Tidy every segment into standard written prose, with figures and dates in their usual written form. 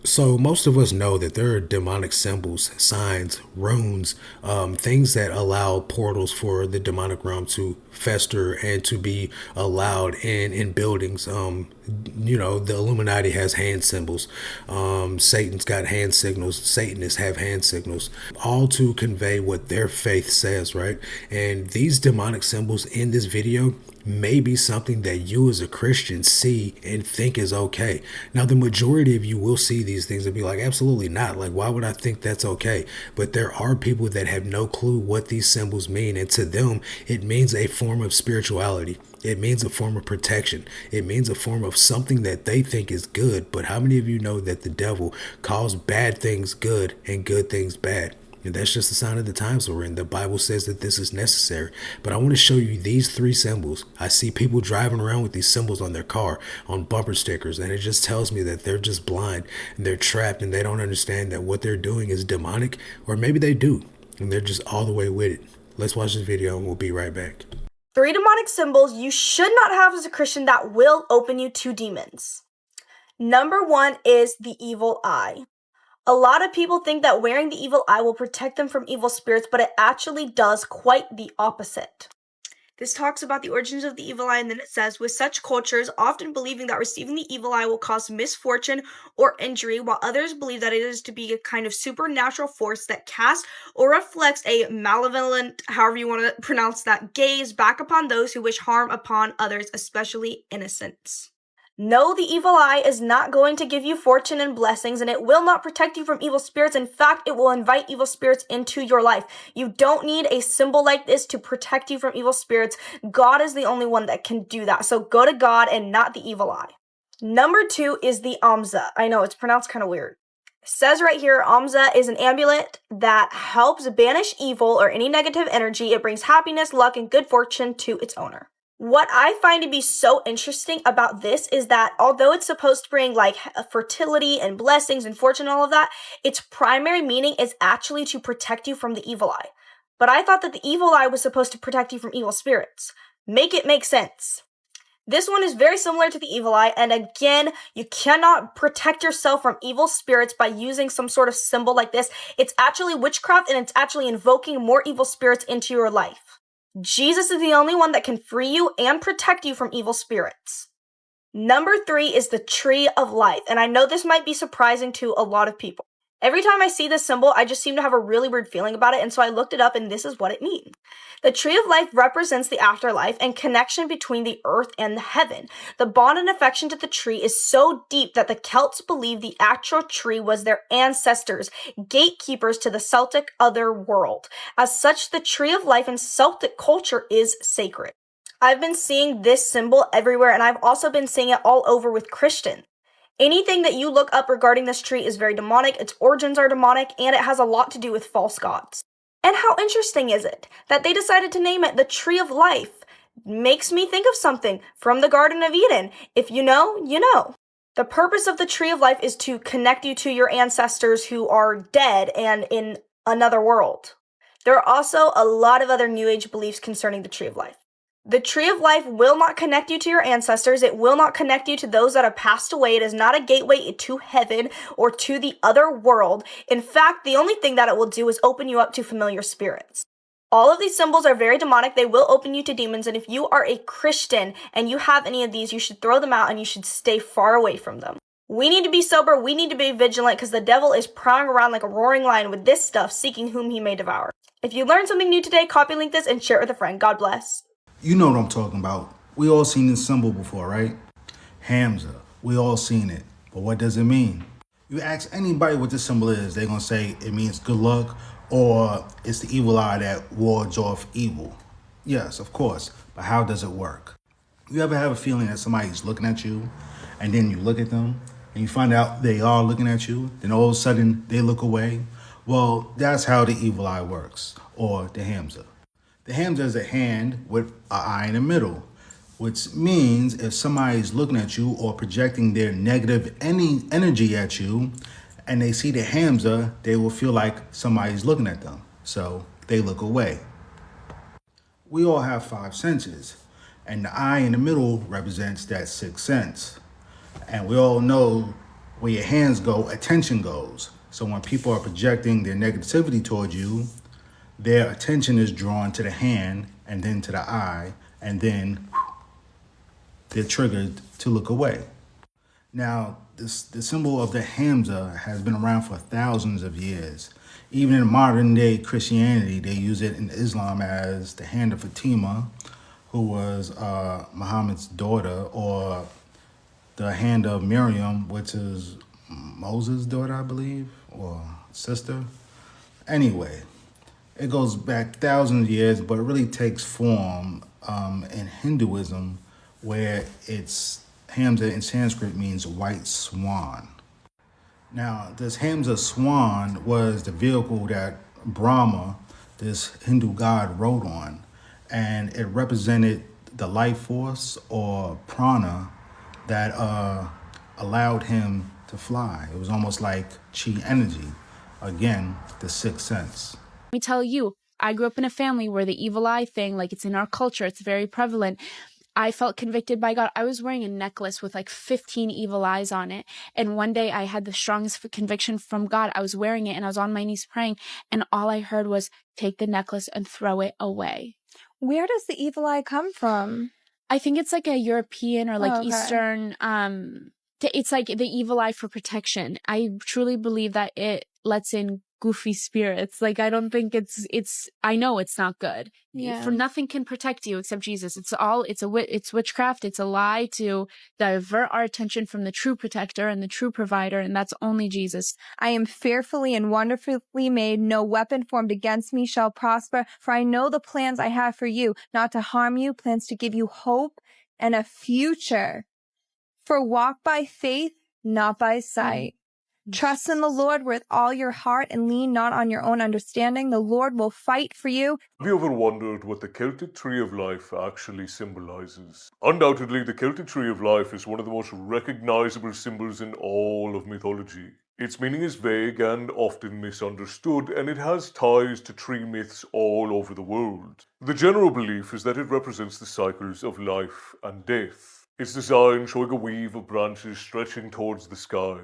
So most of us know that there are demonic symbols, signs, runes, things that allow portals for the demonic realm to fester and to be allowed in buildings. The Illuminati has hand symbols. Satan's got hand signals. Satanists have hand signals, all to convey what their faith says, right? And these demonic symbols in this video may be something that you as a Christian see and think is okay. Now, the majority of you will see these things and be like, absolutely not. Like, why would I think that's okay? But there are people that have no clue what these symbols mean. And to them, it means a form of spirituality. It means a form of protection. It means a form of something that they think is good. But how many of you know that the devil calls bad things good and good things bad? And that's just a sign of the times we're in. The Bible says that this is necessary. But I want to show you these three symbols. I see people driving around with these symbols on their car, on bumper stickers, and it just tells me that they're just blind and they're trapped and they don't understand that what they're doing is demonic, or maybe they do and they're just all the way with it. Let's watch this video and we'll be right back. 3 demonic symbols you should not have as a Christian that will open you to demons. Number 1 is the evil eye. A lot of people think that wearing the evil eye will protect them from evil spirits, but it actually does quite the opposite. This talks about the origins of the evil eye, and then it says, with such cultures often believing that receiving the evil eye will cause misfortune or injury, while others believe that it is to be a kind of supernatural force that casts or reflects a malevolent, however you want to pronounce that, gaze back upon those who wish harm upon others, especially innocents. No, the evil eye is not going to give you fortune and blessings, and it will not protect you from evil spirits. In fact, it will invite evil spirits into your life. You don't need a symbol like this to protect you from evil spirits. God is the only one that can do that. So go to God and not the evil eye. Number 2 is the Hamsa. I know, it's pronounced kind of weird. It says right here, Hamsa is an amulet that helps banish evil or any negative energy. It brings happiness, luck, and good fortune to its owner. What I find to be so interesting about this is that although it's supposed to bring like fertility and blessings and fortune and all of that, its primary meaning is actually to protect you from the evil eye. But I thought that the evil eye was supposed to protect you from evil spirits. Make it make sense. This one is very similar to the evil eye, and again, you cannot protect yourself from evil spirits by using some sort of symbol like this. It's actually witchcraft, and it's actually invoking more evil spirits into your life. Jesus is the only one that can free you and protect you from evil spirits. Number 3 is the Tree of Life, and I know this might be surprising to a lot of people. Every time I see this symbol, I just seem to have a really weird feeling about it, and so I looked it up, and this is what it means. The Tree of Life represents the afterlife and connection between the earth and the heaven. The bond and affection to the tree is so deep that the Celts believe the actual tree was their ancestors, gatekeepers to the Celtic other world. As such, the Tree of Life in Celtic culture is sacred. I've been seeing this symbol everywhere, and I've also been seeing it all over with Christians. Anything that you look up regarding this tree is very demonic, its origins are demonic, and it has a lot to do with false gods. And how interesting is it that they decided to name it the Tree of Life? Makes me think of something from the Garden of Eden. If you know, you know. The purpose of the Tree of Life is to connect you to your ancestors who are dead and in another world. There are also a lot of other New Age beliefs concerning the Tree of Life. The Tree of Life will not connect you to your ancestors. It will not connect you to those that have passed away. It is not a gateway to heaven or to the other world. In fact, the only thing that it will do is open you up to familiar spirits. All of these symbols are very demonic. They will open you to demons. And if you are a Christian and you have any of these, you should throw them out and you should stay far away from them. We need to be sober. We need to be vigilant because the devil is prowling around like a roaring lion with this stuff, seeking whom he may devour. If you learned something new today, copy link this and share it with a friend. God bless. You know what I'm talking about. We all seen this symbol before, right? Hamza. We all seen it. But what does it mean? You ask anybody what this symbol is, they're going to say it means good luck or it's the evil eye that wards off evil. Yes, of course. But how does it work? You ever have a feeling that somebody's looking at you and then you look at them and you find out they are looking at you, then all of a sudden they look away? Well, that's how the evil eye works, or the Hamza. The Hamza is a hand with an eye in the middle, which means if somebody is looking at you or projecting their negative energy at you and they see the Hamza, they will feel like somebody's looking at them. So they look away. We all have 5 senses, and the eye in the middle represents that 6th sense. And we all know Where your hands go, attention goes. So when people are projecting their negativity towards you, their attention is drawn to the hand and then to the eye, and then they're triggered to look away. Now, the symbol of the Hamsa has been around for thousands of years. Even in modern day Christianity, they use it in Islam as the hand of Fatima, who was Muhammad's daughter, or the hand of Miriam, which is Moses' daughter, I believe, or sister. Anyway, it goes back thousands of years, but it really takes form in Hinduism, where it's Hamsa in Sanskrit means white swan. Now, this Hamsa swan was the vehicle that Brahma, this Hindu god, rode on, and it represented the life force or prana that allowed him to fly. It was almost like chi energy. Again, the sixth sense. Let me tell you, I grew up in a family where the evil eye thing, like, it's in our culture, it's very prevalent. I felt convicted by God. I was wearing a necklace with like 15 evil eyes on it. And one day I had the strongest conviction from God. I was wearing it and I was on my knees praying. And all I heard was, take the necklace and throw it away. Where does the evil eye come from? I think it's like a European or like okay. Eastern, it's like the evil eye for protection. I truly believe that it lets in goofy spirits. Like, I don't think I know it's not good. Yeah. For nothing can protect you except Jesus. It's witchcraft. It's a lie to divert our attention from the true protector and the true provider, and that's only Jesus. I am fearfully and wonderfully made. No weapon formed against me shall prosper, for I know the plans I have for you, not to harm you, plans to give you hope and a future. For walk by faith, not by sight. Trust in the Lord with all your heart and lean not on your own understanding. The Lord will fight for you. Have you ever wondered what the Celtic Tree of Life actually symbolizes? Undoubtedly, the Celtic Tree of Life is one of the most recognizable symbols in all of mythology. Its meaning is vague and often misunderstood, and it has ties to tree myths all over the world. The general belief is that it represents the cycles of life and death. Its design showing a weave of branches stretching towards the sky,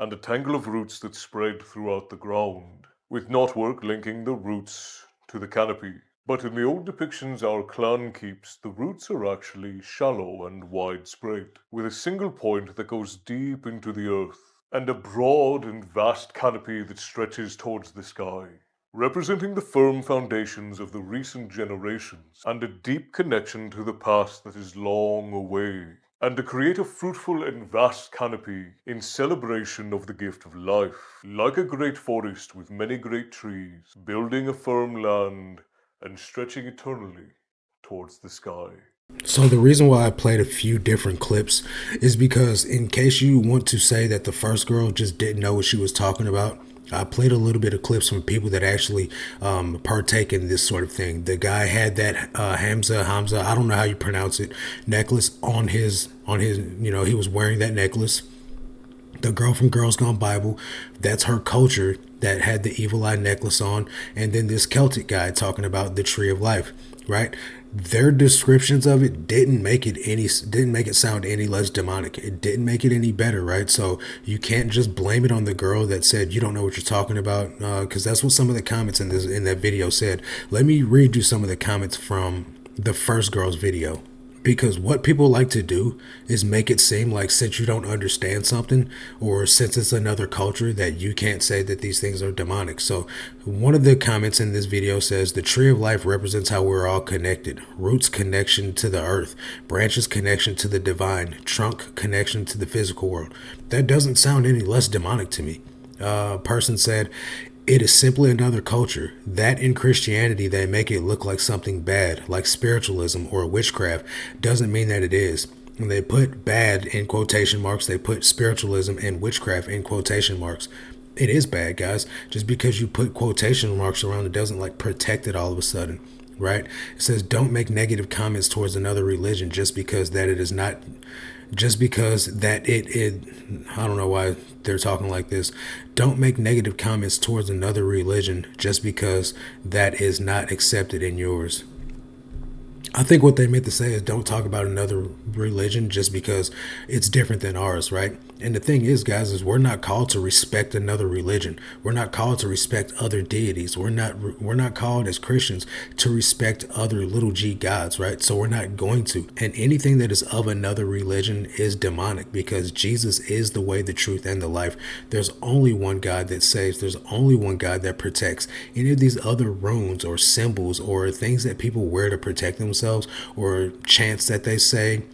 and a tangle of roots that spread throughout the ground, with knotwork linking the roots to the canopy. But in the old depictions our clan keeps, the roots are actually shallow and widespread, with a single point that goes deep into the earth, and a broad and vast canopy that stretches towards the sky, representing the firm foundations of the recent generations, and a deep connection to the past that is long away, and to create a fruitful and vast canopy in celebration of the gift of life, like a great forest with many great trees, building a firm land and stretching eternally towards the sky. So the reason why I played a few different clips is because, in case you want to say that the first girl just didn't know what she was talking about, I played a little bit of clips from people that actually partake in this sort of thing. The guy had that Hamsa, I don't know how you pronounce it, necklace on his, he was wearing that necklace. The girl from Girls Gone Bible, that's her culture, that had the evil eye necklace on. And then this Celtic guy talking about the tree of life, right? Their descriptions of it didn't make it sound any less demonic. It didn't make it any better, right? So you can't just blame it on the girl that said you don't know what you're talking about, because that's what some of the comments in that video said. Let me read you some of the comments from the first girl's video. Because what people like to do is make it seem like, since you don't understand something, or since it's another culture, that you can't say that these things are demonic. So one of the comments in this video says, the tree of life represents how we're all connected. Roots, connection to the earth. Branches, connection to the divine. Trunk, connection to the physical world. That doesn't sound any less demonic to me. A person said, it is simply another culture. That in Christianity they make it look like something bad, like spiritualism or witchcraft, doesn't mean that it is. When they put bad in quotation marks, they put spiritualism and witchcraft in quotation marks. It is bad, guys. Just because you put quotation marks around it doesn't like protect it all of a sudden, right? It says don't make negative comments towards another religion just because that it is not, just because that it I don't know why they're talking like this. Don't make negative comments towards another religion just because that is not accepted in yours. I think what they meant to say is don't talk about another religion just because it's different than ours, right? And the thing is, guys, is we're not called to respect another religion. We're not called to respect other deities. We're not called as Christians to respect other little g gods, right? So we're not going to. And anything that is of another religion is demonic because Jesus is the way, the truth, and the life. There's only one God that saves. There's only one God that protects. Any of these other runes or symbols or things that people wear to protect themselves or chants that they say,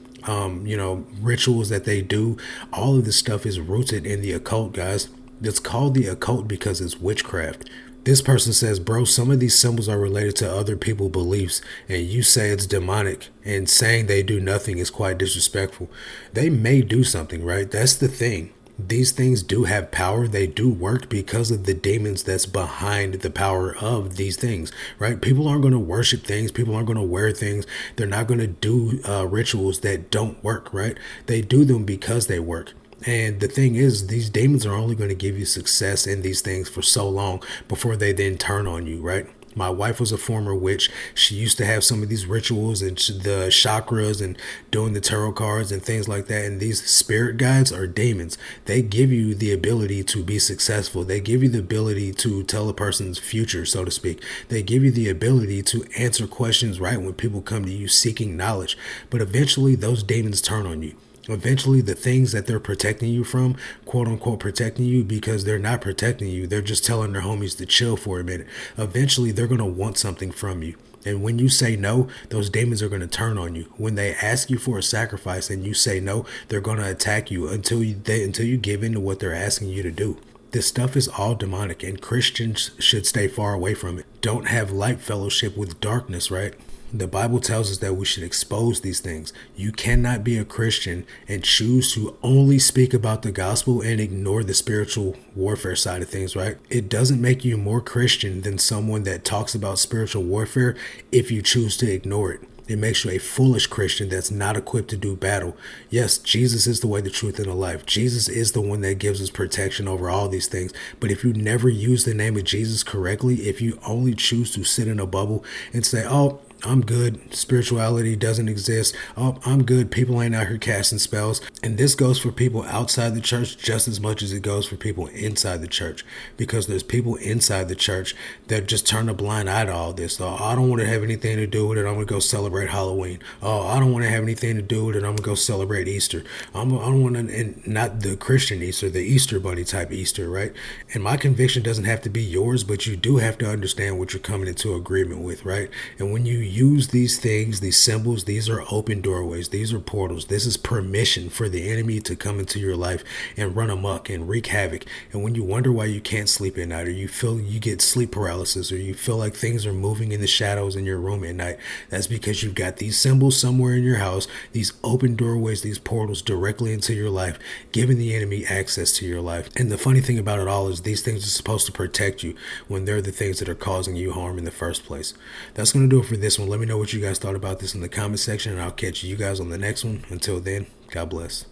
rituals that they do, all of this stuff is rooted in the occult, guys. It's called the occult because it's witchcraft. This person says, bro, some of these symbols are related to other people's beliefs, and you say it's demonic, and saying they do nothing is quite disrespectful. They may do something, right? That's the thing. These things do have power. They do work because of the demons that's behind the power of these things, right? People aren't going to worship things. People aren't going to wear things. They're not going to do rituals that don't work, right? They do them because they work. And the thing is, these demons are only going to give you success in these things for so long before they then turn on you, right? My wife was a former witch. She used to have some of these rituals and the chakras and doing the tarot cards and things like that. And these spirit guides are demons. They give you the ability to be successful. They give you the ability to tell a person's future, so to speak. They give you the ability to answer questions right when people come to you seeking knowledge. But eventually those demons turn on you. Eventually, the things that they're protecting you from, quote unquote, protecting you because they're not protecting you. They're just telling their homies to chill for a minute. Eventually, they're going to want something from you. And when you say no, those demons are going to turn on you. When they ask you for a sacrifice and you say no, they're going to attack you until you give in to what they're asking you to do. This stuff is all demonic, and Christians should stay far away from it. Don't have light fellowship with darkness, right? The Bible tells us that we should expose these things. You cannot be a Christian and choose to only speak about the gospel and ignore the spiritual warfare side of things, right? It doesn't make you more Christian than someone that talks about spiritual warfare if you choose to ignore it. It makes you a foolish Christian that's not equipped to do battle. Yes, Jesus is the way, the truth, and the life. Jesus is the one that gives us protection over all these things. But if you never use the name of Jesus correctly, if you only choose to sit in a bubble and say, oh, I'm good, spirituality doesn't exist, oh, I'm good, people ain't out here casting spells. And this goes for people outside the church just as much as it goes for people inside the church, because there's people inside the church that just turn a blind eye to all this. Oh, I don't want to have anything to do with it, I'm going to go celebrate Halloween. Oh, I don't want to have anything to do with it, I'm going to go celebrate Easter. I don't want to, and not the Christian Easter, the Easter bunny type Easter, right? And my conviction doesn't have to be yours, but you do have to understand what you're coming into agreement with, right? And when you use these things, these symbols, these are open doorways, these are portals. This is permission for the enemy to come into your life and run amok and wreak havoc. And when you wonder why you can't sleep at night, or you feel you get sleep paralysis, or you feel like things are moving in the shadows in your room at night, that's because you've got these symbols somewhere in your house, these open doorways, these portals directly into your life, giving the enemy access to your life. And the funny thing about it all is these things are supposed to protect you when they're the things that are causing you harm in the first place. That's going to do it for this one. Let me know what you guys thought about this in the comment section, and I'll catch you guys on the next one. Until then, God bless.